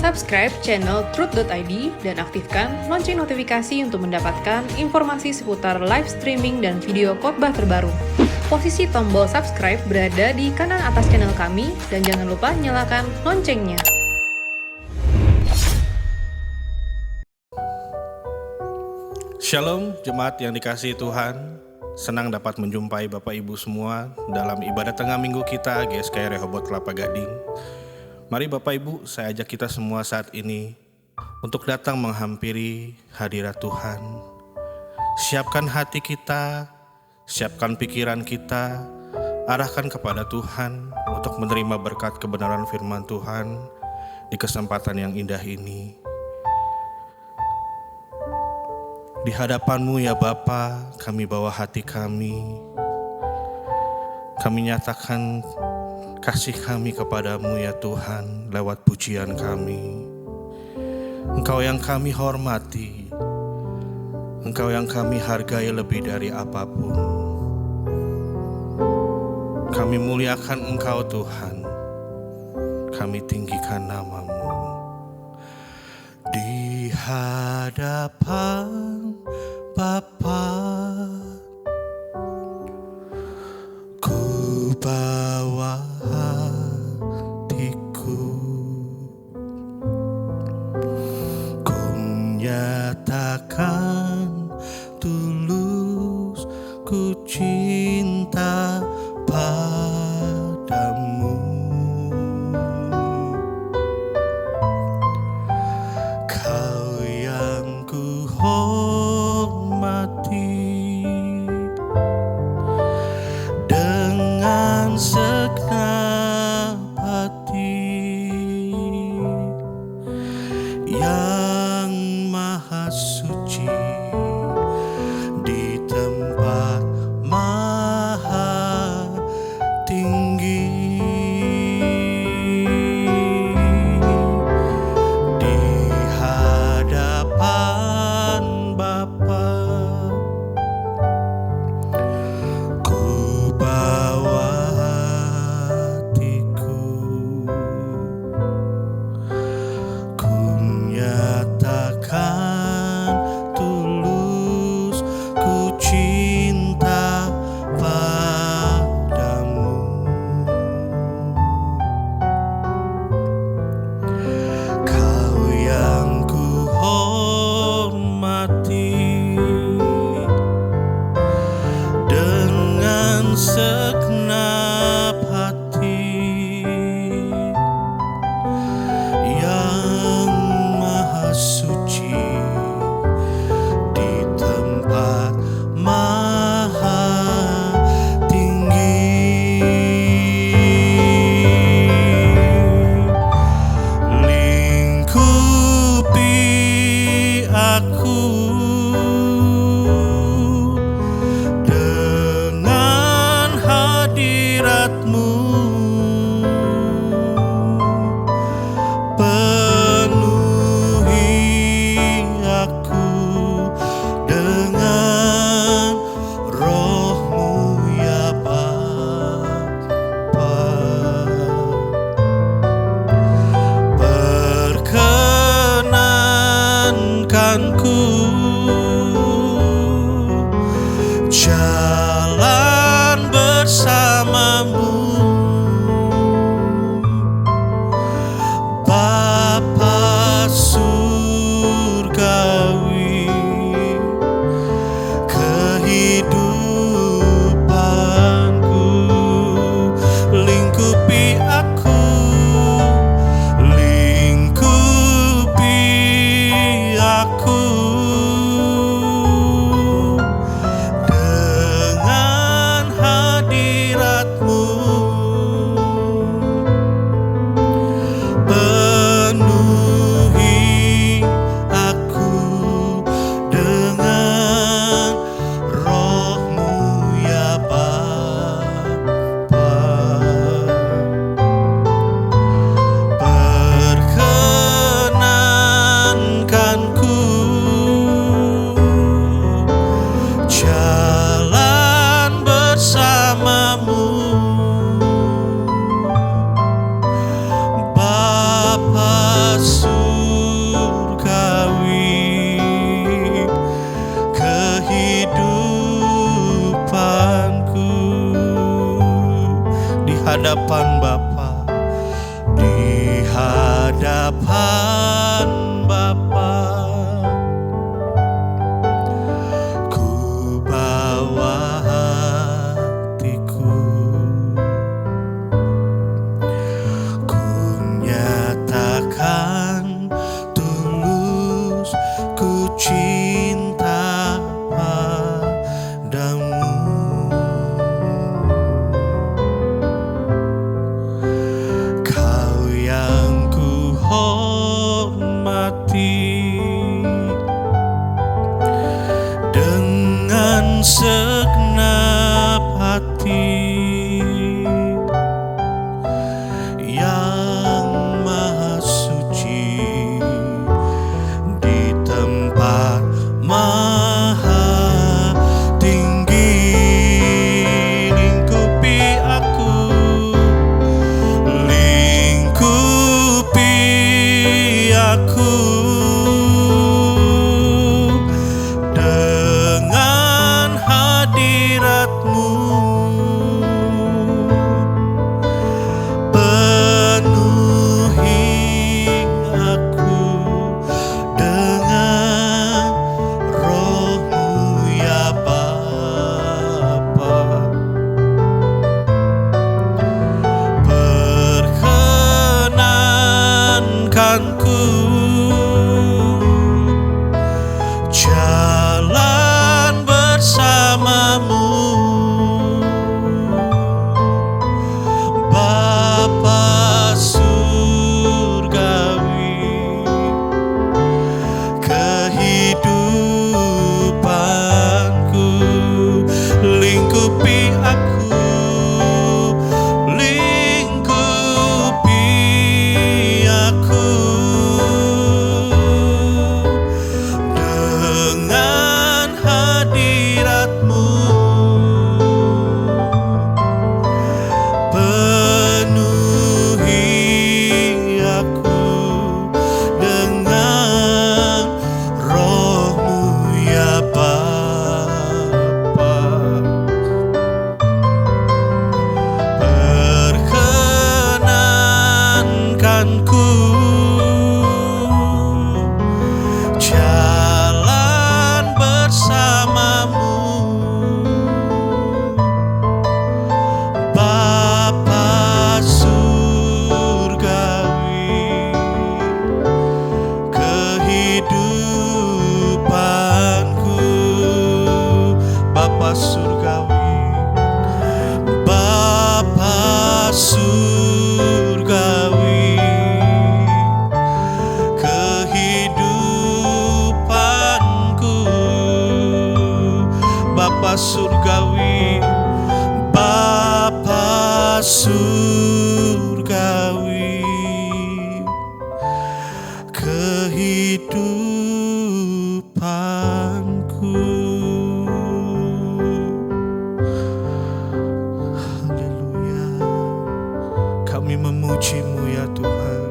Subscribe channel Truth.id dan aktifkan lonceng notifikasi untuk mendapatkan informasi seputar live streaming dan video khotbah terbaru. Posisi tombol subscribe berada di kanan atas channel kami dan jangan lupa nyalakan loncengnya. Shalom jemaat yang dikasihi Tuhan. Senang dapat menjumpai Bapak Ibu semua dalam ibadah tengah minggu kita GSKI Rehoboth Kelapa Gading. Mari Bapak Ibu, saya ajak kita semua saat ini untuk datang menghampiri hadirat Tuhan. Siapkan hati kita, siapkan pikiran kita, arahkan kepada Tuhan untuk menerima berkat kebenaran firman Tuhan di kesempatan yang indah ini. Di hadapan-Mu ya Bapa, kami bawa hati kami. Kami nyatakan kasih kami kepadamu ya Tuhan lewat pujian kami. Engkau yang kami hormati, Engkau yang kami hargai lebih dari apapun. Kami muliakan Engkau Tuhan, kami tinggikan nama-Mu. Di hadapan Bapa, ku bawa hatiku, ku nyatakan tulus ku cinta padamu. Kau yang ku hormati, dengan segenap hati, yang maha suci, hadapan Bapa, di hadapan Bapa. Ku bawa hatiku, ku nyatakan tulus ku cinta padamu. Kau yang ku hormati, dengan segenap hati, yang maha suci di tempat maha tinggi. Lingkupi aku, lingkupi aku dengan hadirat-Mu. Penuhi aku dengan Roh-Mu ya Bapa. Perkenankanku jalan bersama-Mu, Bapa surgawi. Kehidupanku, lingkupi aku, lingkupi aku dengan hadirat-Mu. Penuhi aku dengan Roh-Mu ya Bapa. Perkenankanku jalan bersama-Mu, Bapa surgawi. Kehidupanku, Bapa surgawi, Bapa surgawi. Kehidupanku, Bapa surgawi, Bapa surgawi. Kehidupanku. Haleluya. Kami memuji-Mu ya Tuhan.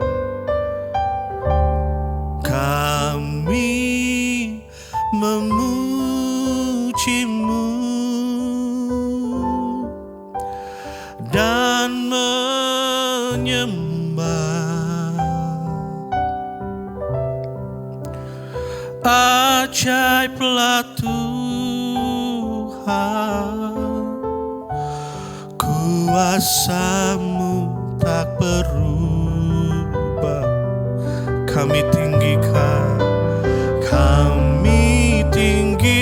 Kami memuji-Mu dan menyembah. Ajaiblah Tuhan, kuasa-Mu tak berubah. Kami tinggikan, kami tinggikan,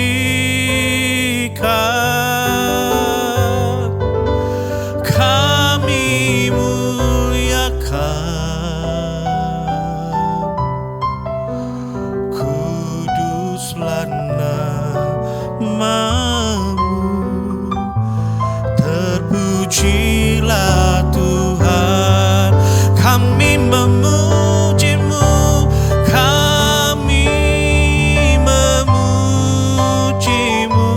kami muliakan. Kuduslah nama-Mu, terpujilah Tuhan. Kami memuji-Mu, kami memuji-Mu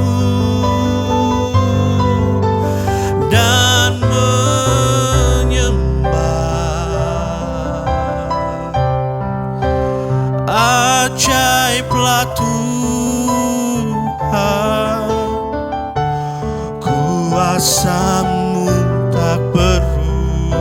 dan menyembah. Ajaiblah Tuhan, kuasa-Mu tak berubah.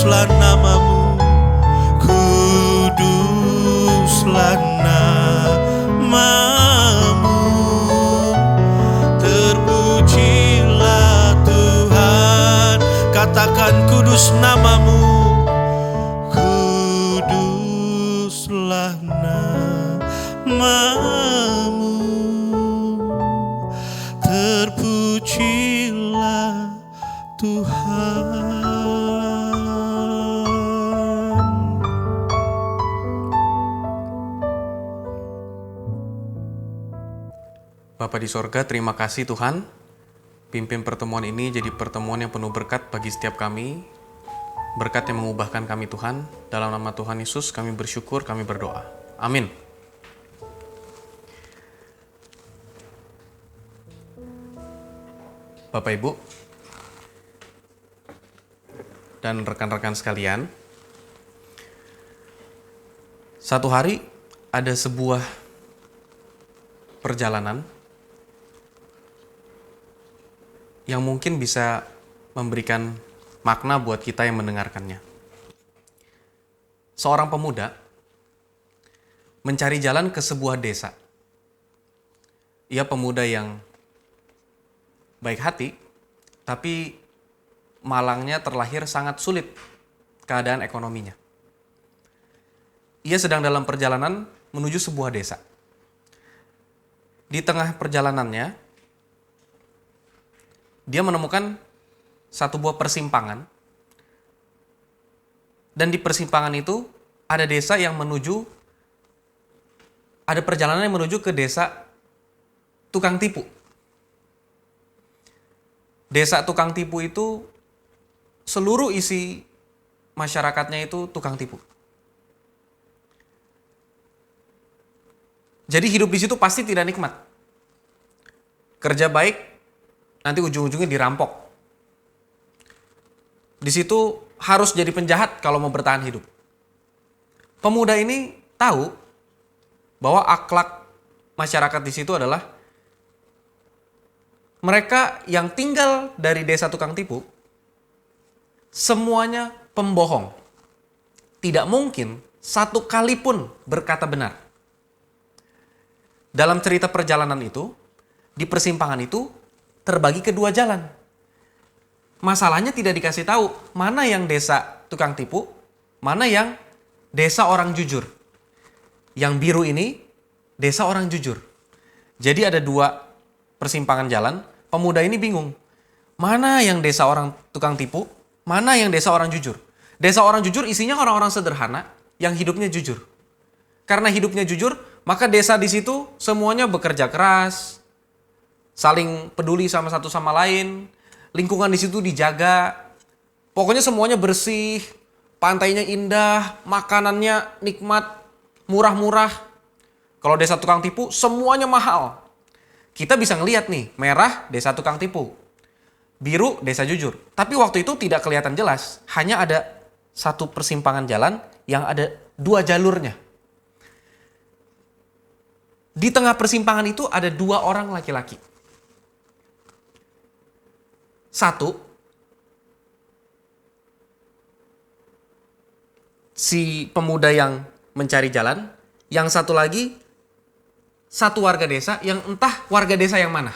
kuduslah namamu, kuduslah namamu. Terpujilah Tuhan, katakan kudus namamu, kuduslah namamu. Terpujilah Tuhan. Bapa di sorga, terima kasih Tuhan. Pimpin pertemuan ini jadi pertemuan yang penuh berkat bagi setiap kami. Berkat yang mengubahkan kami Tuhan. Dalam nama Tuhan Yesus kami bersyukur, kami berdoa. Amin. Bapak Ibu dan rekan-rekan sekalian, satu hari ada sebuah perjalanan yang mungkin bisa memberikan makna buat kita yang mendengarkannya. Seorang pemuda mencari jalan ke sebuah desa. Ia pemuda yang baik hati, tapi malangnya terlahir sangat sulit keadaan ekonominya. Ia sedang dalam perjalanan menuju sebuah desa. Di tengah perjalanannya, dia menemukan satu buah persimpangan. Dan di persimpangan itu ada desa yang menuju, ada perjalanan yang menuju ke desa tukang tipu. Desa tukang tipu itu seluruh isi masyarakatnya itu tukang tipu. Jadi hidup di situ pasti tidak nikmat. Kerja baik, nanti ujung-ujungnya dirampok. Di situ harus jadi penjahat kalau mau bertahan hidup. Pemuda ini tahu bahwa akhlak masyarakat di situ adalah mereka yang tinggal dari desa tukang tipu, semuanya pembohong. Tidak mungkin satu kali pun berkata benar. Dalam cerita perjalanan itu, di persimpangan itu terbagi ke dua jalan. Masalahnya tidak dikasih tahu mana yang desa tukang tipu, mana yang desa orang jujur. Yang biru ini desa orang jujur. Jadi ada dua persimpangan jalan. Pemuda ini bingung, mana yang desa orang tukang tipu, mana yang desa orang jujur. Desa orang jujur isinya orang-orang sederhana yang hidupnya jujur. Karena hidupnya jujur, maka desa di situ semuanya bekerja keras, saling peduli sama satu sama lain, lingkungan di situ dijaga, pokoknya semuanya bersih, pantainya indah, makanannya nikmat, murah-murah. Kalau desa tukang tipu, semuanya mahal. Kita bisa ngelihat nih, merah desa tukang tipu, biru desa jujur. Tapi waktu itu tidak kelihatan jelas, hanya ada satu persimpangan jalan yang ada dua jalurnya. Di tengah persimpangan itu ada dua orang laki-laki. Satu, si pemuda yang mencari jalan, yang satu lagi, satu warga desa yang entah warga desa yang mana.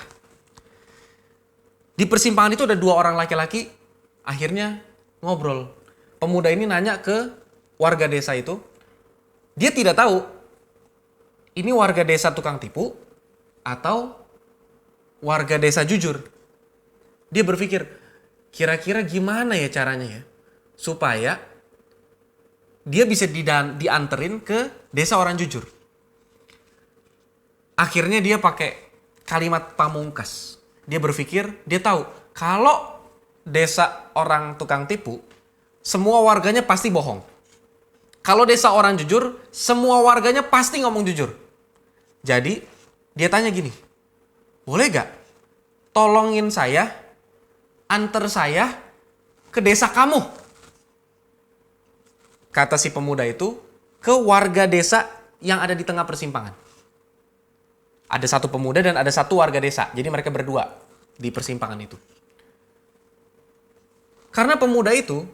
Di persimpangan itu ada dua orang laki-laki, akhirnya ngobrol. Pemuda ini nanya ke warga desa itu, dia tidak tahu ini warga desa tukang tipu atau warga desa jujur. Dia berpikir, kira-kira gimana ya caranya ya supaya dia bisa dianterin ke desa orang jujur. Akhirnya dia pakai kalimat pamungkas. Dia berpikir, dia tahu kalau desa orang tukang tipu, semua warganya pasti bohong. Kalau desa orang jujur, semua warganya pasti ngomong jujur. Jadi dia tanya gini, boleh gak tolongin saya, antar saya ke desa kamu? Kata si pemuda itu ke warga desa yang ada di tengah persimpangan. Ada satu pemuda dan ada satu warga desa. Jadi mereka berdua di persimpangan itu. Karena pemuda itu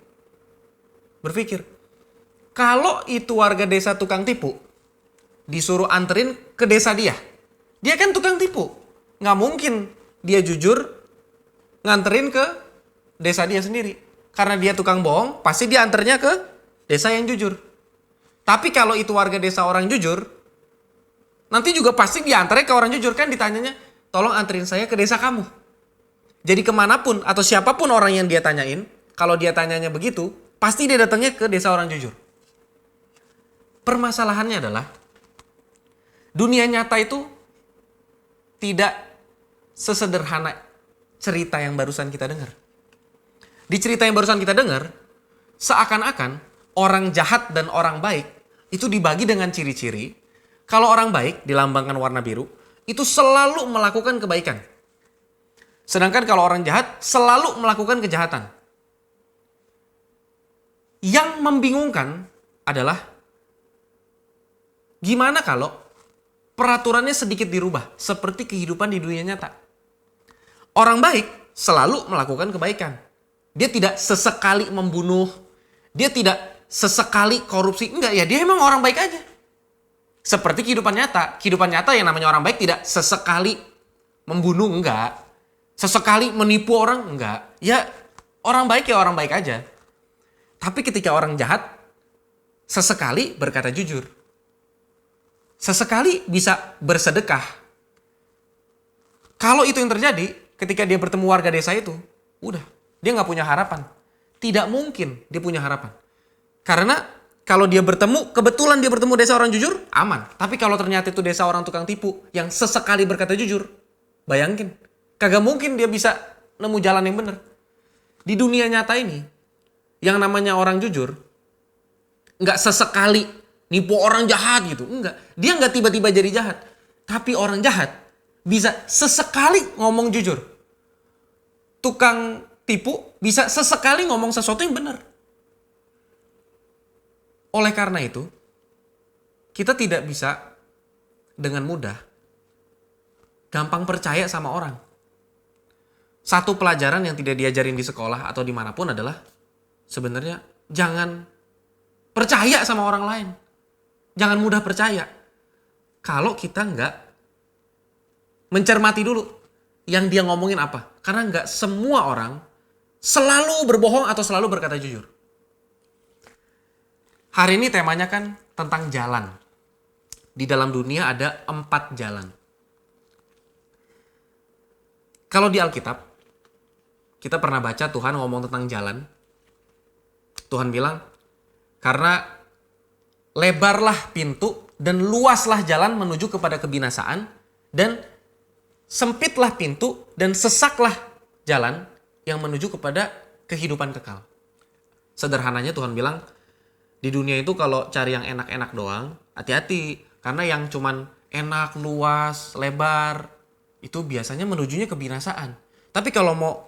Berpikir, kalau itu warga desa tukang tipu, disuruh anterin ke desa dia. Dia kan tukang tipu. Nggak mungkin dia jujur nganterin ke desa dia sendiri. Karena dia tukang bohong, pasti dia anternya ke desa yang jujur. Tapi kalau itu warga desa orang jujur, nanti juga pasti dia anternya ke orang jujur. Kan ditanyanya, tolong anterin saya ke desa kamu. Jadi kemanapun atau siapapun orang yang dia tanyain, kalau dia tanyanya begitu, pasti dia datangnya ke desa orang jujur. Permasalahannya adalah dunia nyata itu tidak sesederhana cerita yang barusan kita dengar. Di cerita yang barusan kita dengar, seakan-akan orang jahat dan orang baik itu dibagi dengan ciri-ciri. Kalau orang baik dilambangkan warna biru, itu selalu melakukan kebaikan. Sedangkan kalau orang jahat selalu melakukan kejahatan. Yang membingungkan adalah gimana kalau peraturannya sedikit dirubah seperti kehidupan di dunia nyata. Orang baik selalu melakukan kebaikan. Dia tidak sesekali membunuh, dia tidak sesekali korupsi. Enggak, ya dia emang orang baik aja. Seperti kehidupan nyata. Kehidupan nyata yang namanya orang baik tidak sesekali membunuh, enggak. Sesekali menipu orang, enggak. Ya orang baik ya orang baik aja. Tapi ketika orang jahat, sesekali berkata jujur. Sesekali bisa bersedekah. Kalau itu yang terjadi, ketika dia bertemu warga desa itu, udah, dia nggak punya harapan. Tidak mungkin dia punya harapan. Karena kalau dia bertemu, kebetulan dia bertemu desa orang jujur, aman. Tapi kalau ternyata itu desa orang tukang tipu yang sesekali berkata jujur, bayangin, kagak mungkin dia bisa nemu jalan yang benar. Di dunia nyata ini, yang namanya orang jujur, nggak sesekali nipu orang jahat gitu, enggak. Dia nggak tiba-tiba jadi jahat. Tapi orang jahat bisa sesekali ngomong jujur. Tukang tipu bisa sesekali ngomong sesuatu yang benar. Oleh karena itu, kita tidak bisa dengan mudah gampang percaya sama orang. Satu pelajaran yang tidak diajarin di sekolah atau dimanapun adalah sebenarnya jangan percaya sama orang lain. Jangan mudah percaya. Kalau kita nggak mencermati dulu yang dia ngomongin apa. Karena nggak semua orang selalu berbohong atau selalu berkata jujur. Hari ini temanya kan tentang jalan. Di dalam dunia ada 4 jalan. Kalau di Alkitab, kita pernah baca Tuhan ngomong tentang jalan. Tuhan bilang, karena lebarlah pintu dan luaslah jalan menuju kepada kebinasaan, dan sempitlah pintu dan sesaklah jalan yang menuju kepada kehidupan kekal. Sederhananya Tuhan bilang, di dunia itu kalau cari yang enak-enak doang, hati-hati. Karena yang cuman enak, luas, lebar, itu biasanya menujunya kebinasaan. Tapi kalau mau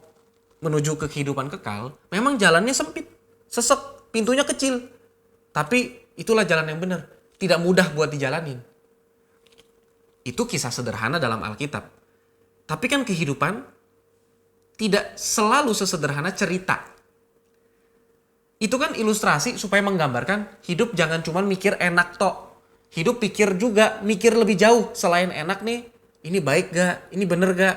menuju ke kehidupan kekal, memang jalannya sempit, sesek, pintunya kecil. Tapi itulah jalan yang benar. Tidak mudah buat dijalanin. Itu kisah sederhana dalam Alkitab. Tapi kan kehidupan tidak selalu sesederhana cerita. Itu kan ilustrasi supaya menggambarkan hidup jangan cuma mikir enak tok. Hidup pikir juga, mikir lebih jauh. Selain enak nih, ini baik gak? Ini bener gak?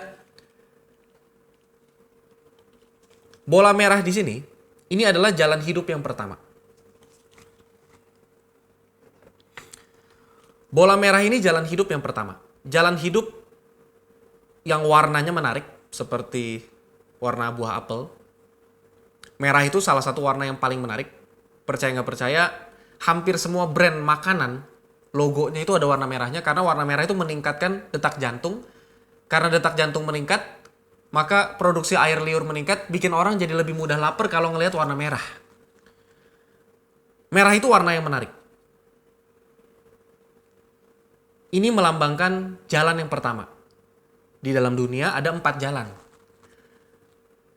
Bola merah di sini, ini adalah jalan hidup yang pertama. Bola merah ini jalan hidup yang pertama. Jalan hidup yang warnanya menarik, seperti warna buah apel. Merah itu salah satu warna yang paling menarik. Percaya nggak percaya, hampir semua brand makanan, logonya itu ada warna merahnya. Karena warna merah itu meningkatkan detak jantung. Karena detak jantung meningkat, maka produksi air liur meningkat, bikin orang jadi lebih mudah lapar kalau ngelihat warna merah. Merah itu warna yang menarik. Ini melambangkan jalan yang pertama. Di dalam dunia ada 4 jalan.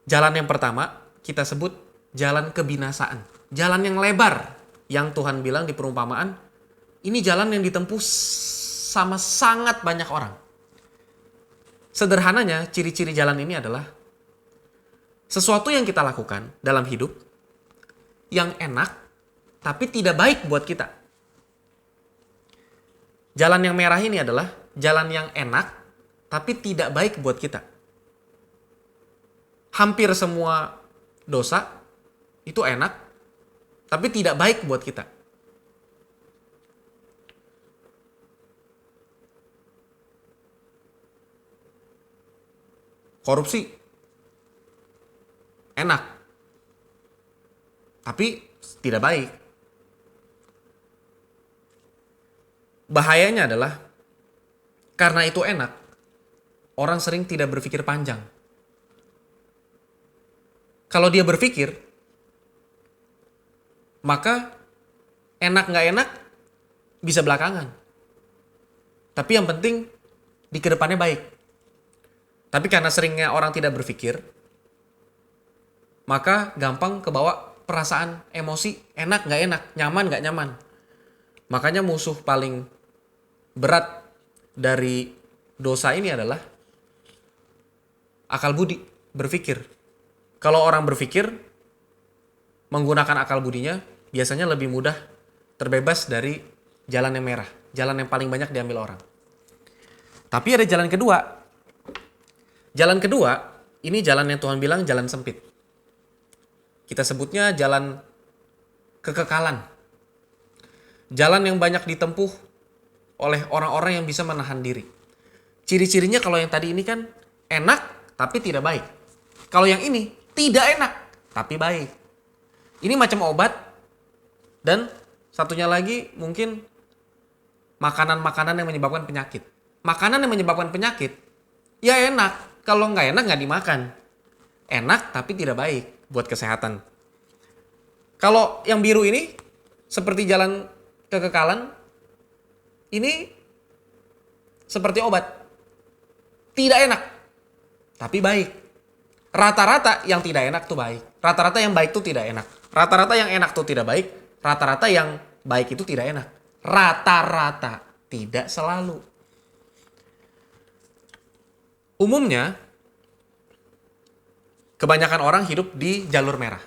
Jalan yang pertama kita sebut jalan kebinasaan. Jalan yang lebar yang Tuhan bilang di perumpamaan, ini jalan yang ditempuh sama sangat banyak orang. Sederhananya ciri-ciri jalan ini adalah sesuatu yang kita lakukan dalam hidup yang enak tapi tidak baik buat kita. Jalan yang merah ini adalah jalan yang enak, tapi tidak baik buat kita. Hampir semua dosa itu enak, tapi tidak baik buat kita. Korupsi enak, tapi tidak baik. Bahayanya adalah karena itu enak, orang sering tidak berpikir panjang. Kalau dia berpikir, maka enak nggak enak bisa belakangan. Tapi yang penting di kedepannya baik. Tapi karena seringnya orang tidak berpikir, maka gampang kebawa perasaan emosi enak nggak enak, nyaman nggak nyaman. Makanya musuh paling berat dari dosa ini adalah akal budi, berpikir. Kalau orang berpikir menggunakan akal budinya, biasanya lebih mudah terbebas dari jalan yang merah, jalan yang paling banyak diambil orang. Tapi ada jalan kedua. Jalan kedua, ini jalan yang Tuhan bilang jalan sempit. Kita sebutnya jalan kekekalan. Jalan yang banyak ditempuh oleh orang-orang yang bisa menahan diri. Ciri-cirinya kalau yang tadi ini kan enak tapi tidak baik. Kalau yang ini tidak enak tapi baik. Ini macam obat, dan satunya lagi mungkin makanan-makanan yang menyebabkan penyakit. Makanan yang menyebabkan penyakit, ya enak. Kalau nggak enak nggak dimakan. Enak tapi tidak baik buat kesehatan. Kalau yang biru ini seperti jalan kekekalan, ini seperti obat. Tidak enak tapi baik. Rata-rata yang tidak enak tuh baik. Rata-rata yang baik tuh tidak enak. Rata-rata yang enak tuh tidak baik. Rata-rata yang baik itu tidak enak. Rata-rata, tidak selalu. Umumnya, kebanyakan orang hidup di jalur merah.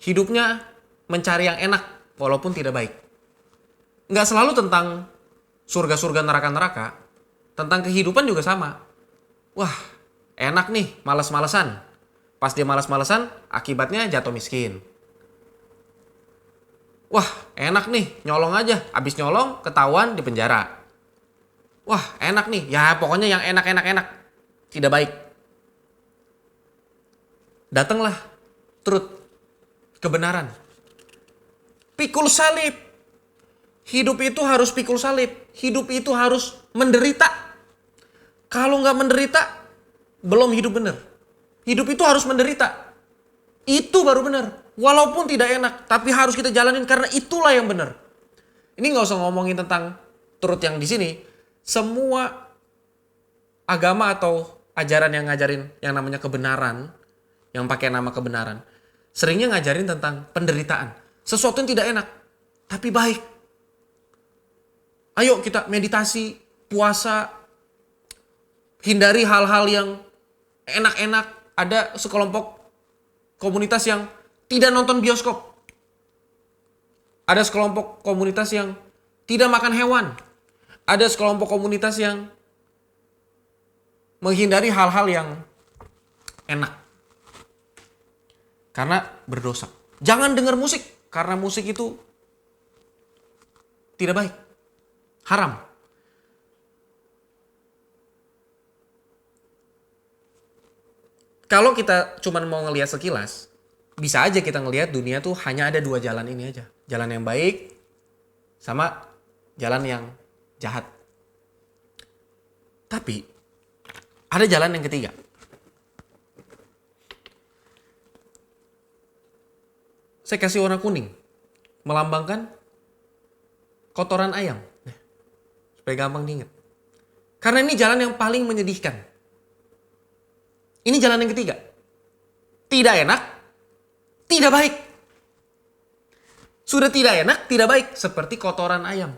Hidupnya mencari yang enak, walaupun tidak baik. Nggak selalu tentang surga-surga, neraka-neraka. Tentang kehidupan juga sama. Wah, enak nih, malas-malesan. Pas dia malas-malesan, akibatnya jatuh miskin. Wah, enak nih, nyolong aja. Abis nyolong, ketahuan di penjara. Wah, enak nih. Ya, pokoknya yang enak-enak-enak. Tidak baik. Datanglah truth, kebenaran. Pikul salib. Hidup itu harus pikul salib. Hidup itu harus menderita. Kalau nggak menderita, belum hidup benar. Hidup itu harus menderita. Itu baru benar. Walaupun tidak enak, tapi harus kita jalanin karena itulah yang benar. Ini nggak usah ngomongin tentang truth yang di sini. Semua agama atau ajaran yang ngajarin yang namanya kebenaran, yang pakai nama kebenaran, seringnya ngajarin tentang penderitaan. Sesuatu yang tidak enak, tapi baik. Ayo kita meditasi, puasa, hindari hal-hal yang enak-enak. Ada sekelompok komunitas yang tidak nonton bioskop. Ada sekelompok komunitas yang tidak makan hewan. Ada sekelompok komunitas yang menghindari hal-hal yang enak. Karena berdosa. Jangan dengar musik. Karena musik itu tidak baik. Haram. Kalau kita cuma mau ngelihat sekilas, bisa aja kita ngelihat dunia tuh hanya ada dua jalan ini aja. Jalan yang baik sama jalan yang jahat. Tapi ada jalan yang ketiga. Saya kasih warna kuning. Melambangkan kotoran ayam. Supaya gampang diingat. Karena ini jalan yang paling menyedihkan. Ini jalan yang ketiga. Tidak enak, tidak baik. Sudah tidak enak, tidak baik. Seperti kotoran ayam.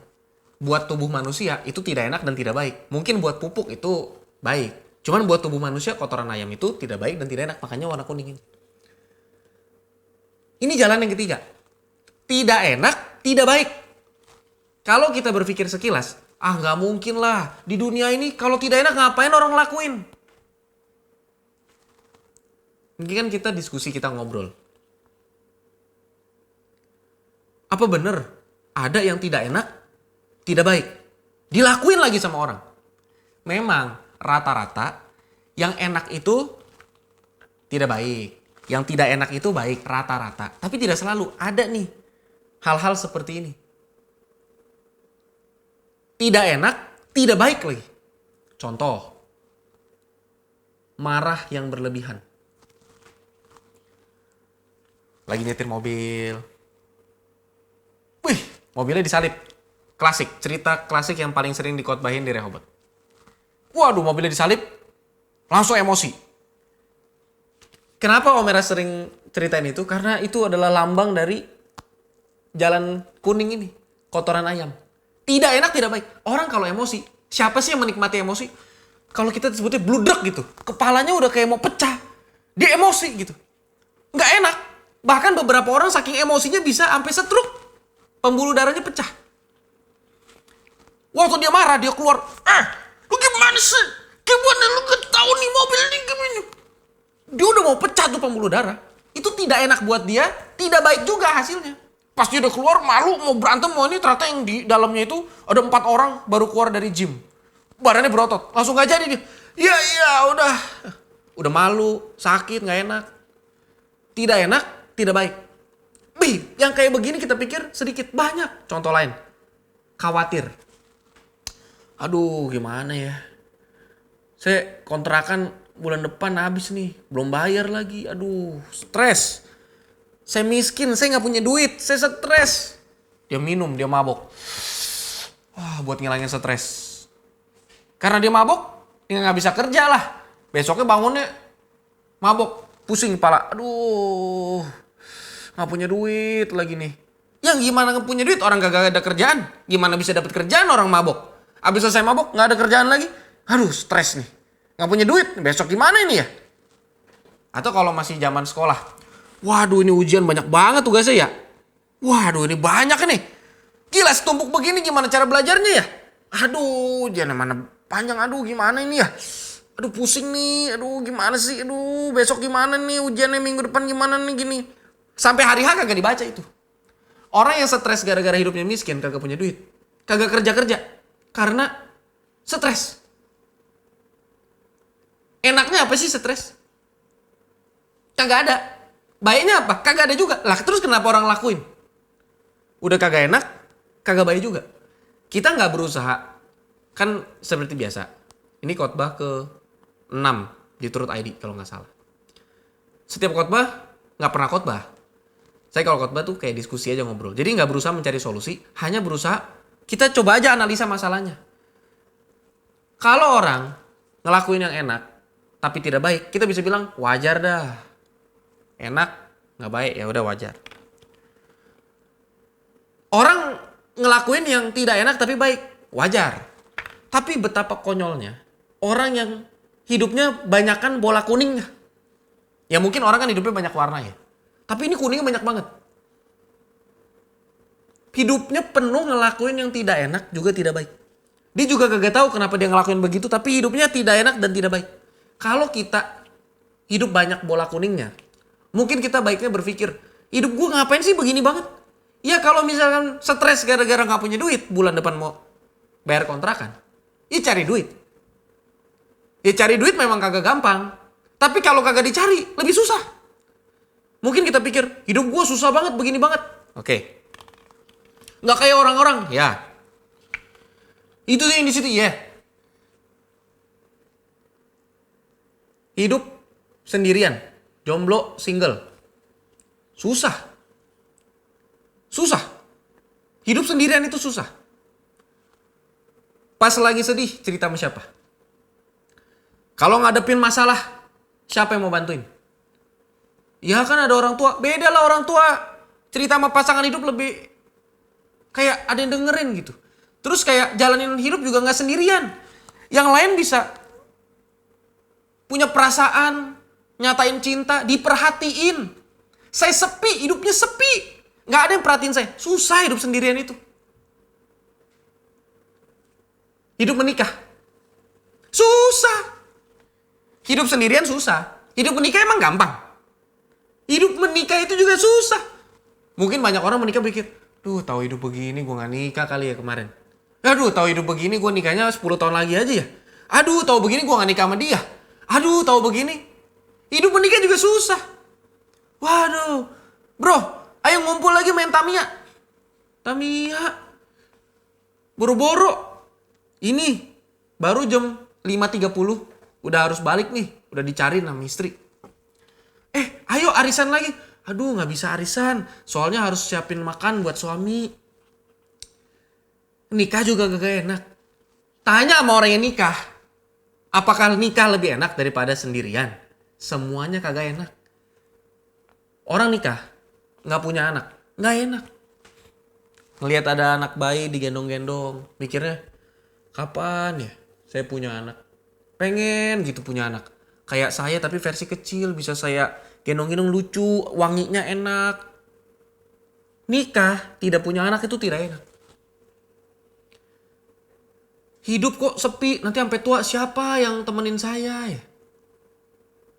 Buat tubuh manusia itu tidak enak dan tidak baik. Mungkin buat pupuk itu baik. Cuman buat tubuh manusia kotoran ayam itu tidak baik dan tidak enak. Makanya warna kuning ini. Ini jalan yang ketiga. Tidak enak, tidak baik. Kalau kita berpikir sekilas, nggak mungkin lah. Di dunia ini kalau tidak enak ngapain orang lakuin? Ini kan kita diskusi, kita ngobrol. Apa benar ada yang tidak enak, tidak baik? Dilakuin lagi sama orang. Memang rata-rata yang enak itu tidak baik. Yang tidak enak itu baik rata-rata. Tapi tidak selalu. Ada nih hal-hal seperti ini. Tidak enak, tidak baik lagi. Contoh. Marah yang berlebihan. Lagi nyetir mobil. Wih, mobilnya disalip. Klasik, cerita klasik yang paling sering dikotbahin di Rehoboth. Waduh, mobilnya disalip. Langsung emosi. Kenapa Om Era sering ceritain itu? Karena itu adalah lambang dari jalan kuning ini. Kotoran ayam. Tidak enak, tidak baik. Orang kalau emosi, siapa sih yang menikmati emosi? Kalau kita sebutnya bludak gitu. Kepalanya udah kayak mau pecah. Dia emosi gitu. Nggak enak. Bahkan beberapa orang saking emosinya bisa sampai stroke. Pembuluh darahnya pecah. Waktu dia marah, dia keluar. Lu gimana sih? Gimana lu tahu nih mobil ini gimana? Dia udah mau pecah tuh pembuluh darah. Itu tidak enak buat dia, tidak baik juga hasilnya. Pas dia udah keluar, malu, mau berantem, mau ini, ternyata yang di dalamnya itu ada 4 orang baru keluar dari gym. Badannya berotot, langsung gak jadi dia. Iya, udah. Udah malu, sakit, gak enak. Tidak enak, tidak baik. Yang kayak begini kita pikir sedikit, banyak. Contoh lain, khawatir. Aduh, gimana ya? Saya kontrakan bulan depan habis nih, belum bayar lagi. Aduh, stres. Saya miskin, saya nggak punya duit, saya stres. Dia minum, dia mabok. Buat ngilangin stres. Karena dia mabok, dia nggak bisa kerja lah. Besoknya bangunnya mabok, pusing kepala. Aduh, nggak punya duit lagi nih. Yang gimana nggak punya duit? Orang gak ada kerjaan. Gimana bisa dapat kerjaan orang mabok? Abis selesai mabok, nggak ada kerjaan lagi. Aduh, stres nih. Nggak punya duit, besok gimana ini ya? Atau kalau masih zaman sekolah. Waduh, ini ujian banyak banget tugasnya ya. Waduh, ini banyak nih. Gila, setumpuk begini gimana cara belajarnya ya? Aduh, ujian mana panjang, aduh gimana ini ya? Aduh pusing nih, aduh gimana sih? Aduh besok gimana nih ujiannya, minggu depan gimana nih gini. Sampai hari H kagak dibaca itu. Orang yang stres gara-gara hidupnya miskin, kagak punya duit. Kagak kerja-kerja. Karena stres. Enaknya apa sih stres? Kagak ada. Baiknya apa? Kagak ada juga. Lah terus kenapa orang lakuin? Udah kagak enak, kagak baik juga. Kita nggak berusaha. Kan seperti biasa. Ini khotbah ke-6 di Turut ID kalau nggak salah. Setiap khotbah nggak pernah khotbah. Saya kalau khotbah tuh kayak diskusi aja, ngobrol. Jadi nggak berusaha mencari solusi, hanya berusaha kita coba aja analisa masalahnya. Kalau orang ngelakuin yang enak tapi tidak baik, kita bisa bilang wajar dah. Enak, nggak baik, ya udah wajar. Orang ngelakuin yang tidak enak tapi baik, wajar. Tapi betapa konyolnya orang yang hidupnya banyakan bola kuningnya. Ya mungkin orang kan hidupnya banyak warna ya. Tapi ini kuningnya banyak banget. Hidupnya penuh ngelakuin yang tidak enak juga tidak baik. Dia juga kagak tahu kenapa dia ngelakuin begitu, tapi hidupnya tidak enak dan tidak baik. Kalau kita hidup banyak bola kuningnya, mungkin kita baiknya berpikir, hidup gue ngapain sih begini banget? Ya kalau misalkan stres gara-gara gak punya duit, bulan depan mau bayar kontrakan, ya cari duit. Ya cari duit memang kagak gampang. Tapi kalau kagak dicari, lebih susah. Mungkin kita pikir, hidup gue susah banget, begini banget. Oke. Gak kayak orang-orang, ya. Itu yang di situ, ya. Hidup sendirian, jomblo, single. Susah. Susah. Hidup sendirian itu susah. Pas lagi sedih, cerita sama siapa? Kalau ngadepin masalah, siapa yang mau bantuin? Ya kan ada orang tua. Beda lah orang tua. Cerita sama pasangan hidup lebih kayak ada yang dengerin gitu. Terus kayak jalanin hidup juga gak sendirian. Yang lain bisa punya perasaan, nyatain cinta, diperhatiin. Saya sepi, hidupnya sepi. Nggak ada yang perhatiin saya. Susah hidup sendirian itu. Hidup menikah. Susah. Hidup sendirian susah. Hidup menikah emang gampang. Hidup menikah itu juga susah. Mungkin banyak orang menikah pikir, duh tahu hidup begini gue gak nikah kali ya kemarin. Aduh tahu hidup begini gue nikahnya 10 tahun lagi aja ya. Aduh tahu begini gue gak nikah sama dia. Aduh tahu begini. Hidup menikah juga susah. Waduh. Bro, ayo ngumpul lagi main Tamiya. Tamiya. Boro-boro. Ini baru jam 5.30. Udah harus balik nih. Udah dicariin sama istri. Ayo arisan lagi. Aduh gak bisa arisan. Soalnya harus siapin makan buat suami. Nikah juga gak enak. Tanya sama orang yang nikah. Apakah nikah lebih enak daripada sendirian? Semuanya kagak enak. Orang nikah gak punya anak. Gak enak. Ngelihat ada anak bayi digendong-gendong. Mikirnya, kapan ya saya punya anak? Pengen gitu punya anak. Kayak saya tapi versi kecil. Bisa saya gendong-gendong lucu. Wanginya enak. Nikah tidak punya anak itu tidak enak. Hidup kok sepi. Nanti sampai tua siapa yang temenin saya ya?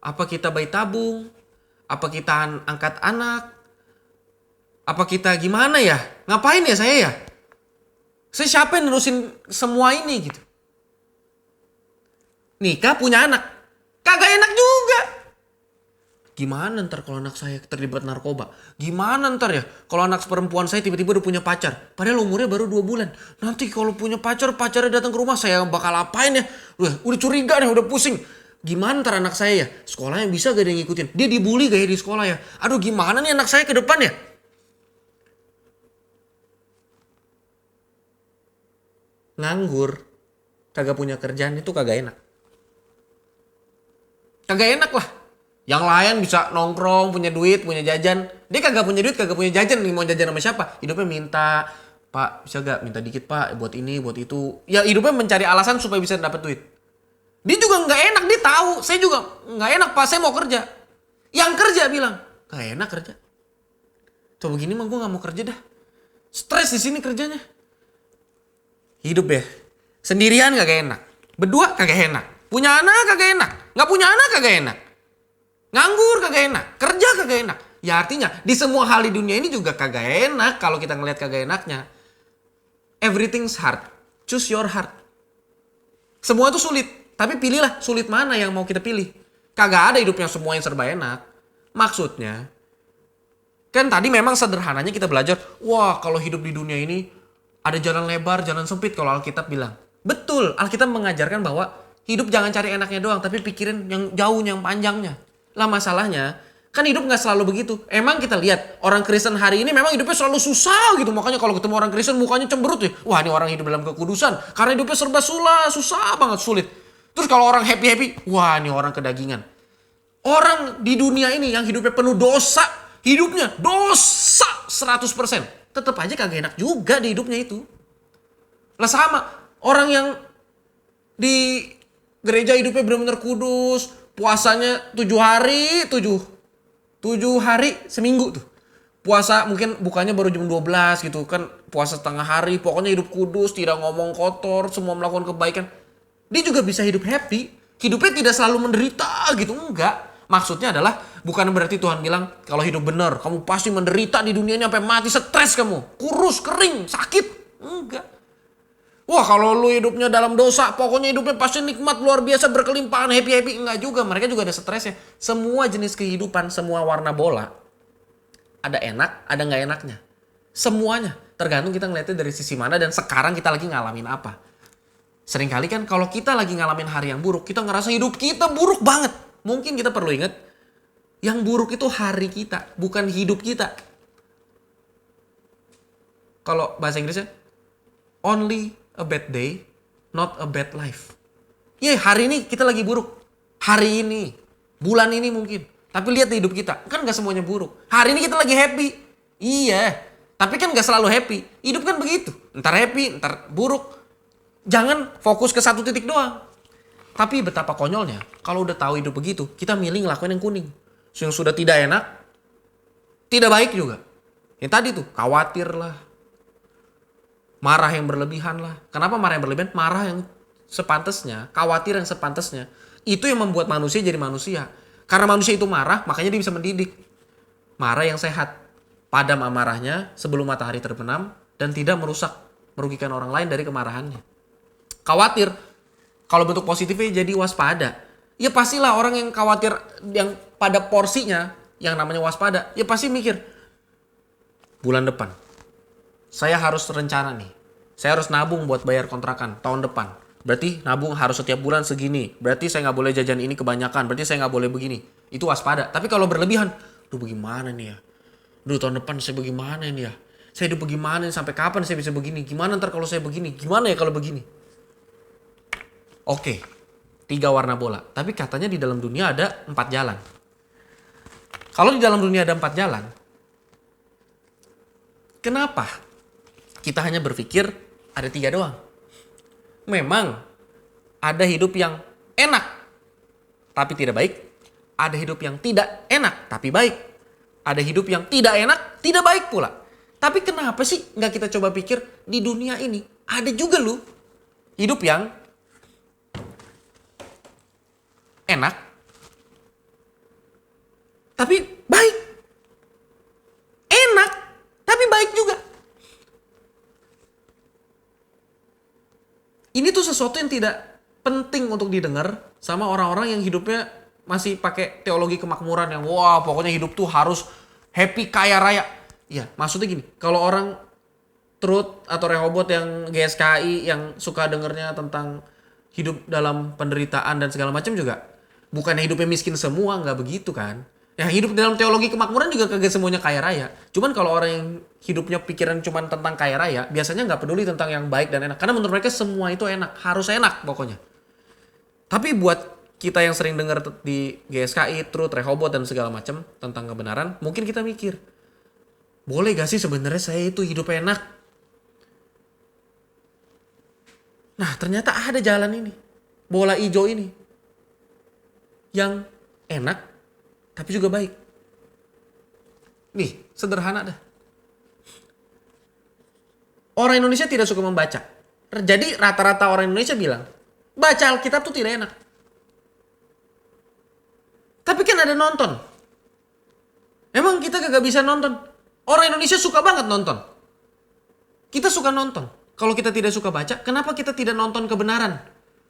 Apa kita bayi tabung? Apa kita angkat anak? Apa kita gimana ya? Ngapain ya saya ya? Saya siapa yang nerusin semua ini gitu? Nikah punya anak. Kagak enak juga. Gimana ntar kalau anak saya terlibat narkoba? Gimana ntar ya kalau anak perempuan saya tiba-tiba udah punya pacar? Padahal umurnya baru 2 bulan. Nanti kalau punya pacar, pacarnya datang ke rumah saya bakal apain ya? Udah curiga nih, udah pusing. Gimana ntar anak saya ya? Sekolahnya bisa gak ada yang ngikutin? Dia dibully gak ya di sekolah ya? Aduh gimana nih anak saya ke depan ya? Nganggur, kagak punya kerjaan itu kagak enak. Kagak enak lah. Yang lain bisa nongkrong, punya duit, punya jajan. Dia kagak punya duit, kagak punya jajan. Nih mau jajan sama siapa? Hidupnya minta. Pak, bisa gak minta dikit pak? Buat ini, buat itu. Ya hidupnya mencari alasan supaya bisa dapat duit. Dia juga gak enak, dia tahu. Saya juga gak enak pak, saya mau kerja. Yang kerja bilang, gak enak kerja. Coba begini mah gue gak mau kerja dah. Stres di sini kerjanya. Hidup ya. Sendirian kagak enak. Berdua kagak enak. Punya anak kagak enak. Gak punya anak kagak enak. Nganggur kagak enak. Kerja kagak enak. Ya artinya di semua hal di dunia ini juga kagak enak. Kalau kita ngelihat kagak enaknya. Everything's hard. Choose your heart. Semua itu sulit. Tapi pilihlah sulit mana yang mau kita pilih. Kagak ada hidupnya semua yang serba enak. Maksudnya. Kan tadi memang sederhananya kita belajar. Wah kalau hidup di dunia ini. Ada jalan lebar, jalan sempit kalau Alkitab bilang. Betul. Alkitab mengajarkan bahwa hidup jangan cari enaknya doang. Tapi pikirin yang jauh, yang panjangnya. Lah masalahnya, kan hidup gak selalu begitu. Emang kita lihat, orang Kristen hari ini memang hidupnya selalu susah gitu. Makanya kalau ketemu orang Kristen mukanya cemberut ya. Wah ini orang hidup dalam kekudusan. Karena hidupnya serba susah banget, sulit. Terus kalau orang happy-happy, wah ini orang kedagingan. Orang di dunia ini yang hidupnya penuh dosa, hidupnya dosa 100%. Tetap aja kagak enak juga di hidupnya itu. Lah sama, orang yang di gereja hidupnya benar-benar kudus, puasanya 7 hari seminggu tuh. Puasa mungkin bukannya baru jam 12 gitu kan. Puasa setengah hari. Pokoknya hidup kudus. Tidak ngomong kotor. Semua melakukan kebaikan. Dia juga bisa hidup happy. Hidupnya tidak selalu menderita gitu. Enggak. Maksudnya adalah bukan berarti Tuhan bilang kalau hidup benar. Kamu pasti menderita di dunia ini sampai mati. Stres kamu. Kurus, kering, sakit. Enggak. Wah kalau lu hidupnya dalam dosa, pokoknya hidupnya pasti nikmat, luar biasa, berkelimpahan, happy-happy. Enggak juga, mereka juga ada stresnya. Semua jenis kehidupan, semua warna bola, ada enak, ada nggak enaknya. Semuanya, tergantung kita ngeliatnya dari sisi mana dan sekarang kita lagi ngalamin apa. Seringkali kan kalau kita lagi ngalamin hari yang buruk, kita ngerasa hidup kita buruk banget. Mungkin kita perlu ingat, yang buruk itu hari kita, bukan hidup kita. Kalau bahasa Inggrisnya, only a bad day, not a bad life. Ya hari ini kita lagi buruk. Hari ini, bulan ini mungkin. Tapi lihat di hidup kita, kan gak semuanya buruk. Hari ini kita lagi happy. Iya, tapi kan gak selalu happy. Hidup kan begitu. Ntar happy, ntar buruk. Jangan fokus ke satu titik doang. Tapi betapa konyolnya, kalau udah tahu hidup begitu, kita milih ngelakuin yang kuning. Yang sudah tidak enak, Tidak baik juga. Yang tadi tuh, khawatir lah. Marah yang berlebihan lah. Kenapa marah yang berlebihan? Marah yang sepantasnya, khawatir yang sepantasnya. Itu yang membuat manusia jadi manusia. Karena manusia itu marah, makanya dia bisa mendidik. Marah yang sehat. Padam amarahnya sebelum matahari terbenam dan tidak merugikan orang lain dari kemarahannya. Khawatir. Kalau bentuk positifnya jadi waspada. Ya pastilah orang yang khawatir yang pada porsinya yang namanya waspada, ya pasti mikir bulan depan saya harus rencana nih. Saya harus nabung buat bayar kontrakan tahun depan. Berarti nabung harus setiap bulan segini. Berarti saya nggak boleh jajan ini kebanyakan. Berarti saya nggak boleh begini. Itu waspada. Tapi kalau berlebihan, duh bagaimana nih ya? Duh tahun depan saya bagaimana ini ya? Saya hidup bagaimana nih? Sampai kapan saya bisa begini? Gimana ntar kalau saya begini? Gimana ya kalau begini? Oke, 3 warna bola. Tapi katanya di dalam dunia ada 4 jalan. Kalau di dalam dunia ada 4 jalan, kenapa kita hanya berpikir ada 3 doang? Memang ada hidup yang enak tapi tidak baik. Ada hidup yang tidak enak tapi baik. Ada hidup yang tidak enak, tidak baik pula. Tapi kenapa sih nggak kita coba pikir di dunia ini ada juga loh hidup yang enak tapi baik. Enak tapi baik juga. Ini tuh sesuatu yang tidak penting untuk didengar sama orang-orang yang hidupnya masih pakai teologi kemakmuran yang wah pokoknya hidup tuh harus happy kaya raya. Ya maksudnya gini, kalau orang Truth atau Rehoboth yang GSKI yang suka dengernya tentang hidup dalam penderitaan dan segala macam juga bukannya hidupnya miskin semua, nggak begitu kan. Ya hidup dalam teologi kemakmuran juga kagak semuanya kaya raya. Cuman kalau orang yang hidupnya pikiran cuman tentang kaya raya, biasanya nggak peduli tentang yang baik dan enak. Karena menurut mereka semua itu enak, harus enak pokoknya. Tapi buat kita yang sering dengar di GSKI, Truth, Rehoboth dan segala macam tentang kebenaran, mungkin kita mikir, boleh gak sih sebenarnya saya itu hidup enak? Nah ternyata ada jalan ini, bola hijau ini, yang enak tapi juga baik. Nih, sederhana dah. Orang Indonesia tidak suka membaca. Jadi rata-rata orang Indonesia bilang, baca Alkitab tuh tidak enak. Tapi kan ada nonton. Emang kita kagak bisa nonton? Orang Indonesia suka banget nonton. Kita suka nonton. Kalau kita tidak suka baca, kenapa kita tidak nonton kebenaran?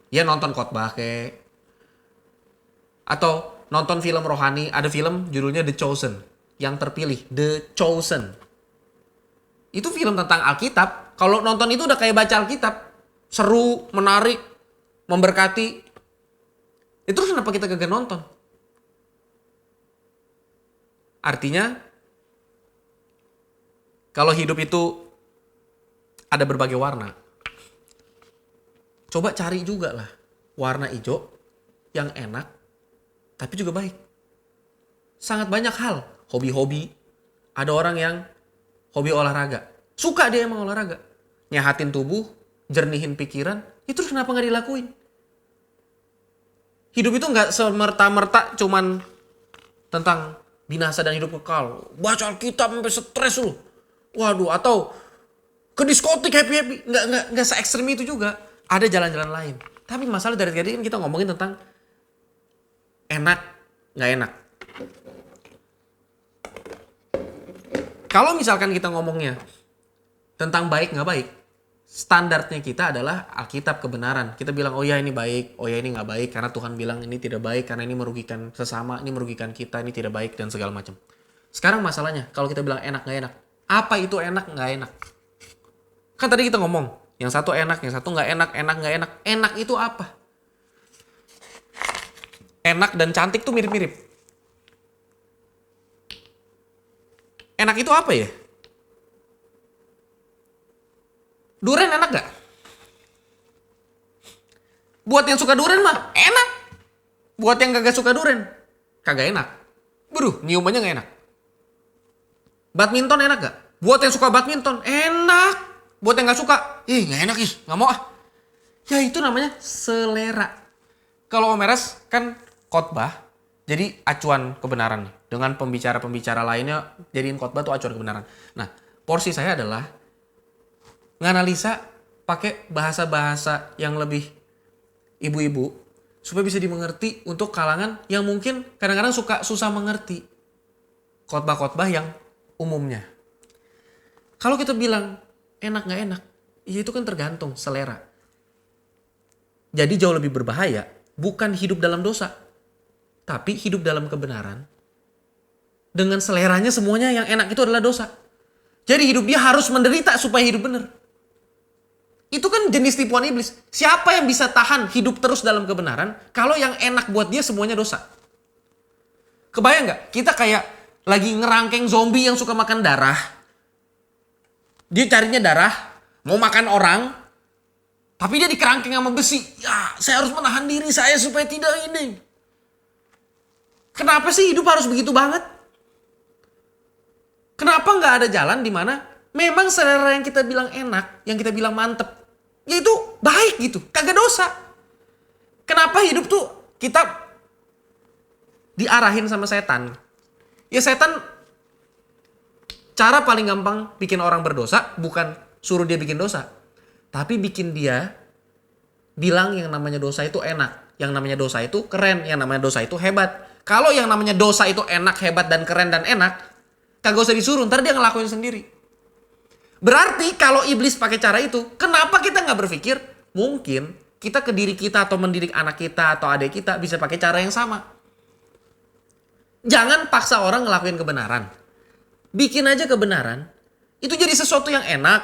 Ya nonton khotbah kek. Atau nonton film rohani, ada film judulnya The Chosen, yang terpilih, The Chosen. Itu film tentang Alkitab. Kalau nonton itu udah kayak baca Alkitab. Seru, menarik, memberkati. Itu kenapa kita kagak nonton? Artinya, kalau hidup itu ada berbagai warna, coba cari juga lah warna hijau yang enak, tapi juga baik. Sangat banyak hal. Hobi-hobi. Ada orang yang hobi olahraga. Suka dia emang olahraga. Nyehatin tubuh, jernihin pikiran. Itu kenapa gak dilakuin? Hidup itu gak semerta-merta cuman tentang binasa dan hidup kekal. Baca Alkitab sampai stres lu. Waduh, atau ke diskotik happy-happy. Gak se-ekstrem itu juga. Ada jalan-jalan lain. Tapi masalah dari tadi kan kita ngomongin tentang enak, gak enak. Kalau misalkan kita ngomongnya tentang baik gak baik, standarnya kita adalah Alkitab kebenaran. Kita bilang, oh ya ini baik, oh ya ini gak baik. Karena Tuhan bilang ini tidak baik, karena ini merugikan sesama, ini merugikan kita, ini tidak baik, dan segala macam. Sekarang masalahnya, kalau kita bilang enak gak enak, apa itu enak gak enak? Kan tadi kita ngomong, yang satu enak, yang satu gak enak gak enak. Enak itu apa? Enak dan cantik tuh mirip-mirip. Enak itu apa ya? Durian enak gak? Buat yang suka durian mah enak. Buat yang kagak suka durian, kagak enak. Bro, nyiumannya gak enak. Badminton enak gak? Buat yang suka badminton, enak. Buat yang gak suka, gak enak gak mau ah. Ya itu namanya selera. Kalau Om Eras kan khotbah, jadi acuan kebenaran nih. Dengan pembicara-pembicara lainnya jadiin khotbah tuh acuan kebenaran. Nah, porsi saya adalah nganalisa pakai bahasa-bahasa yang lebih ibu-ibu supaya bisa dimengerti untuk kalangan yang mungkin kadang-kadang suka susah mengerti khotbah-khotbah yang umumnya. Kalau kita bilang enak nggak enak, ya itu kan tergantung selera. Jadi jauh lebih berbahaya bukan hidup dalam dosa, tapi hidup dalam kebenaran. Dengan seleranya semuanya yang enak itu adalah dosa. Jadi hidup dia harus menderita supaya hidup benar. Itu kan jenis tipuan iblis. Siapa yang bisa tahan hidup terus dalam kebenaran kalau yang enak buat dia semuanya dosa? Kebayang nggak? Kita kayak lagi ngerangkeng zombie yang suka makan darah. Dia carinya darah, mau makan orang, tapi dia dikerangkeng sama besi. Ya, saya harus menahan diri saya supaya tidak ini. Kenapa sih hidup harus begitu banget? Kenapa nggak ada jalan di mana memang selera yang kita bilang enak, yang kita bilang mantep, ya itu baik gitu, kagak dosa. Kenapa hidup tuh kita diarahin sama setan? Ya setan cara paling gampang bikin orang berdosa bukan suruh dia bikin dosa, tapi bikin dia bilang yang namanya dosa itu enak, yang namanya dosa itu keren, yang namanya dosa itu hebat. Kalau yang namanya dosa itu enak, hebat, dan keren, dan enak, kagak usah disuruh, ntar dia ngelakuin sendiri. Berarti kalau iblis pakai cara itu, kenapa kita nggak berpikir mungkin kita ke diri kita atau mendidik anak kita atau adik kita bisa pakai cara yang sama? Jangan paksa orang ngelakuin kebenaran. Bikin aja kebenaran. Itu jadi sesuatu yang enak,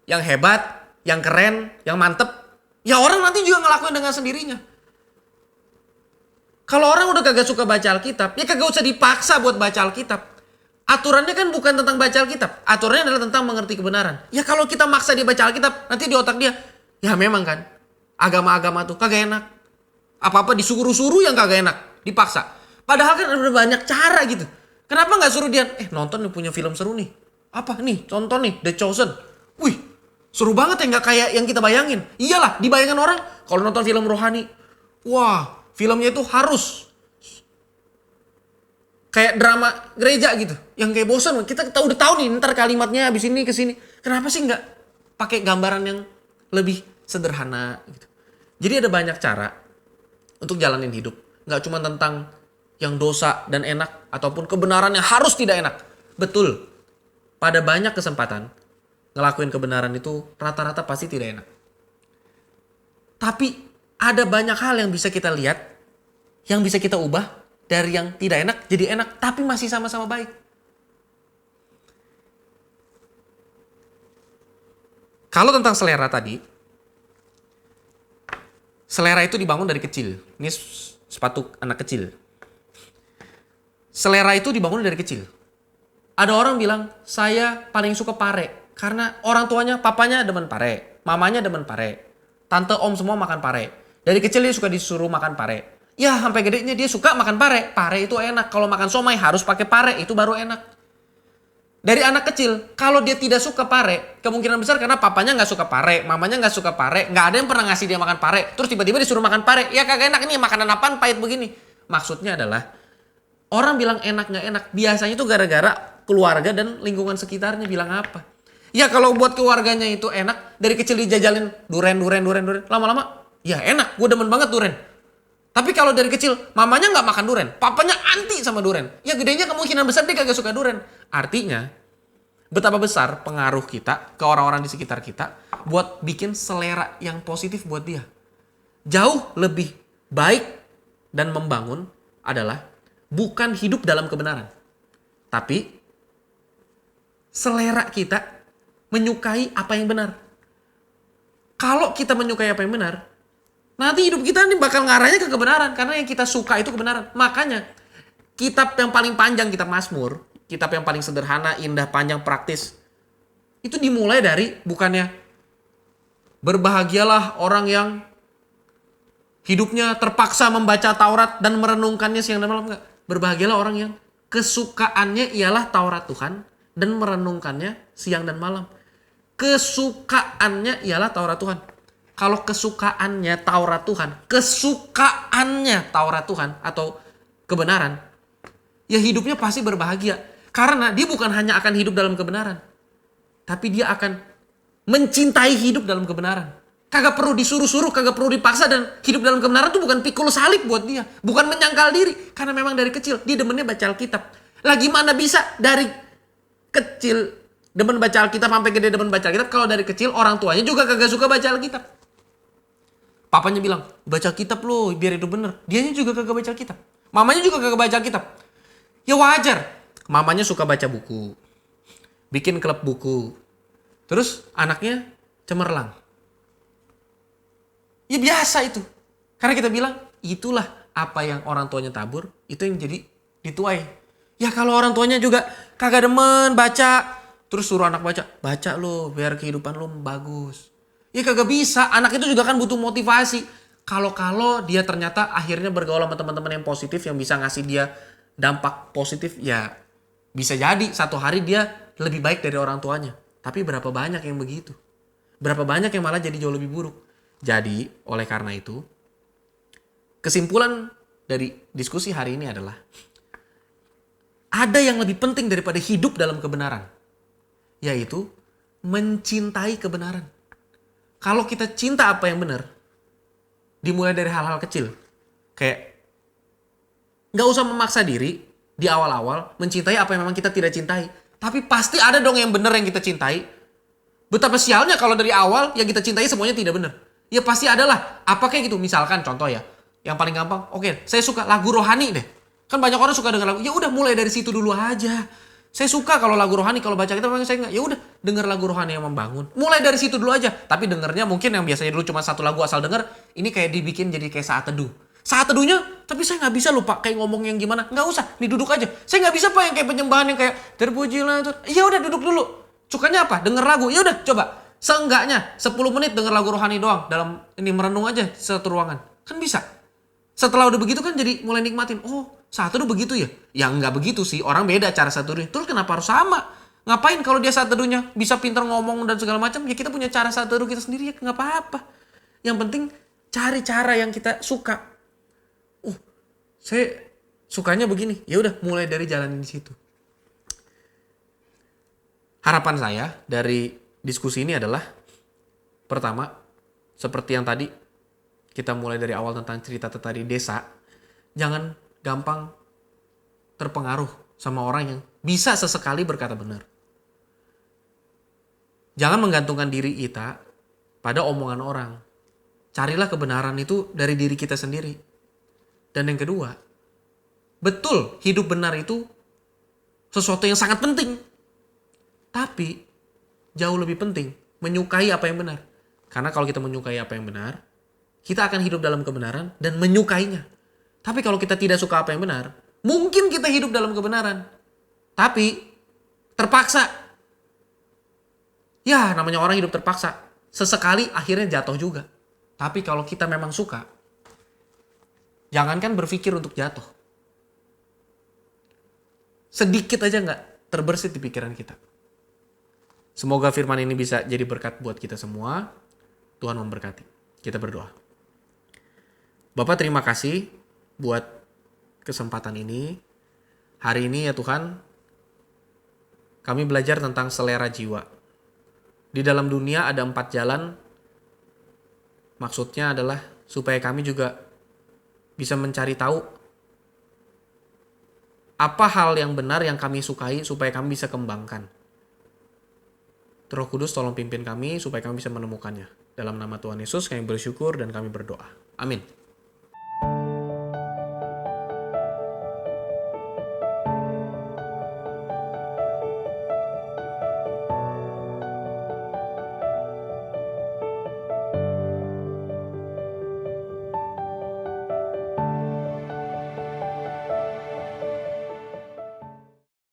yang hebat, yang keren, yang mantep. Ya orang nanti juga ngelakuin dengan sendirinya. Kalau orang udah kagak suka baca Alkitab, ya kagak usah dipaksa buat baca Alkitab. Aturannya kan bukan tentang baca Alkitab. Aturannya adalah tentang mengerti kebenaran. Ya kalau kita maksa dia baca Alkitab, nanti di otak dia, ya memang kan, agama-agama tuh kagak enak. Apa-apa disuruh-suruh yang kagak enak, dipaksa. Padahal kan ada banyak cara gitu. Kenapa nggak suruh dia, nonton nih punya film seru nih. Apa nih, tonton nih, The Chosen. Wih, seru banget ya, nggak kayak yang kita bayangin. Iyalah, dibayangkan orang kalau nonton film rohani. Wah, filmnya itu harus kayak drama gereja gitu, yang kayak bosan. Kita udah tahu nih ntar kalimatnya habis ini ke sini. Kenapa sih nggak pakai gambaran yang lebih sederhana gitu? Jadi ada banyak cara untuk jalanin hidup. Nggak cuma tentang yang dosa dan enak ataupun kebenaran yang harus tidak enak. Betul, pada banyak kesempatan ngelakuin kebenaran itu rata-rata pasti tidak enak. Tapi ada banyak hal yang bisa kita lihat, yang bisa kita ubah dari yang tidak enak jadi enak, tapi masih sama-sama baik. Kalau tentang selera tadi, selera itu dibangun dari kecil. Ini sepatu anak kecil. Selera itu dibangun dari kecil. Ada orang bilang, saya paling suka pare. Karena orang tuanya, papanya demen pare. Mamanya demen pare. Tante, om semua makan pare. Dari kecil dia suka disuruh makan pare. Ya sampai gedenya dia suka makan pare. Pare itu enak. Kalau makan somai harus pakai pare. Itu baru enak. Dari anak kecil, kalau dia tidak suka pare, kemungkinan besar karena papanya nggak suka pare, mamanya nggak suka pare, nggak ada yang pernah ngasih dia makan pare. Terus tiba-tiba disuruh makan pare. Ya kagak enak, ini makanan apaan pahit begini. Maksudnya adalah, orang bilang enak nggak enak, biasanya itu gara-gara keluarga dan lingkungan sekitarnya bilang apa. Ya kalau buat keluarganya itu enak, dari kecil dijajalin duren. Lama-lama, ya enak, gue demen banget duren. Tapi kalau dari kecil, mamanya nggak makan duren, papanya anti sama duren. Ya gedenya kemungkinan besar dia kagak suka duren. Artinya, betapa besar pengaruh kita ke orang-orang di sekitar kita buat bikin selera yang positif buat dia. Jauh lebih baik dan membangun adalah bukan hidup dalam kebenaran, tapi selera kita menyukai apa yang benar. Kalau kita menyukai apa yang benar, nanti hidup kita ini bakal ngarahnya ke kebenaran. Karena yang kita suka itu kebenaran. Makanya kitab yang paling panjang, kitab Mazmur, kitab yang paling sederhana, indah, panjang, praktis, itu dimulai dari bukannya berbahagialah orang yang hidupnya terpaksa membaca Taurat dan merenungkannya siang dan malam. Enggak. Berbahagialah orang yang kesukaannya ialah Taurat Tuhan dan merenungkannya siang dan malam. Kesukaannya ialah Taurat Tuhan. Kalau kesukaannya Taurat Tuhan atau kebenaran, ya hidupnya pasti berbahagia. Karena dia bukan hanya akan hidup dalam kebenaran, tapi dia akan mencintai hidup dalam kebenaran. Kagak perlu disuruh-suruh, kagak perlu dipaksa, dan hidup dalam kebenaran tuh bukan pikul salib buat dia. Bukan menyangkal diri, karena memang dari kecil dia demennya baca Alkitab. Lah gimana bisa dari kecil demen baca Alkitab sampai gede demen baca Alkitab kalau dari kecil orang tuanya juga kagak suka baca Alkitab. Papanya bilang, baca kitab lo biar hidup bener. Dianya juga kagak baca Alkitab. Mamanya juga kagak baca Alkitab. Ya wajar. Mamanya suka baca buku. Bikin klub buku. Terus anaknya cemerlang. Ya biasa itu. Karena kita bilang, itulah apa yang orang tuanya tabur, itu yang jadi dituai. Ya kalau orang tuanya juga kagak demen baca, terus suruh anak baca lo biar kehidupan lo bagus. Ya kagak bisa, anak itu juga kan butuh motivasi. Kalau dia ternyata akhirnya bergaul sama teman-teman yang positif, yang bisa ngasih dia dampak positif, ya bisa jadi satu hari dia lebih baik dari orang tuanya. Tapi berapa banyak yang begitu? Berapa banyak yang malah jadi jauh lebih buruk? Jadi, oleh karena itu, kesimpulan dari diskusi hari ini adalah ada yang lebih penting daripada hidup dalam kebenaran, yaitu mencintai kebenaran. Kalau kita cinta apa yang benar, dimulai dari hal-hal kecil. Kayak gak usah memaksa diri di awal-awal mencintai apa yang memang kita tidak cintai. Tapi pasti ada dong yang benar yang kita cintai. Betapa sialnya kalau dari awal yang kita cintai semuanya tidak benar. Ya pasti adalah. Apa kayak gitu? Misalkan contoh ya. Yang paling gampang, oke, saya suka lagu rohani deh. Kan banyak orang suka dengar lagu. Ya udah mulai dari situ dulu aja. Saya suka kalau lagu rohani, kalau baca kita saya enggak. Ya udah, denger lagu rohani yang membangun. Mulai dari situ dulu aja. Tapi dengernya mungkin yang biasanya dulu cuma satu lagu asal denger, ini kayak dibikin jadi kayak saat teduh. Saat teduhnya, tapi saya nggak bisa lupa kayak ngomong yang gimana. Nggak usah, diduduk aja. Saya nggak bisa pak yang kayak penyembahan yang kayak terpujilah. Ya udah duduk dulu. Sukanya apa? Denger lagu. Ya udah coba. Seenggaknya 10 menit denger lagu rohani doang. Dalam ini merenung aja satu ruangan. Kan bisa. Setelah udah begitu kan jadi mulai nikmatin. Oh, saat teduh begitu ya? Ya nggak begitu sih. Orang beda cara saat teduhnya. Terus kenapa harus sama? Ngapain kalau dia saat teduhnya bisa pintar ngomong dan segala macam? Ya kita punya cara saat teduh kita sendiri ya nggak apa-apa. Yang penting cari cara yang kita suka. Saya sukanya begini. Ya udah mulai dari jalan di situ. Harapan saya dari diskusi ini adalah pertama, seperti yang tadi kita mulai dari awal tentang cerita tadi desa, jangan gampang terpengaruh sama orang yang bisa sesekali berkata benar. Jangan menggantungkan diri kita pada omongan orang. Carilah kebenaran itu dari diri kita sendiri. Dan yang kedua, betul hidup benar itu sesuatu yang sangat penting. Tapi jauh lebih penting menyukai apa yang benar. Karena kalau kita menyukai apa yang benar, kita akan hidup dalam kebenaran dan menyukainya. Tapi kalau kita tidak suka apa yang benar, mungkin kita hidup dalam kebenaran. Tapi terpaksa. Ya namanya orang hidup terpaksa. Sesekali akhirnya jatuh juga. Tapi kalau kita memang suka, jangankan berpikir untuk jatuh. Sedikit aja nggak terbersit di pikiran kita. Semoga firman ini bisa jadi berkat buat kita semua. Tuhan memberkati. Kita berdoa. Bapak terima kasih buat kesempatan ini. Hari ini ya Tuhan, kami belajar tentang selera jiwa. Di dalam dunia ada 4 jalan. Maksudnya adalah supaya kami juga bisa mencari tahu apa hal yang benar yang kami sukai supaya kami bisa kembangkan. Roh Kudus tolong pimpin kami supaya kami bisa menemukannya. Dalam nama Tuhan Yesus kami bersyukur dan kami berdoa. Amin.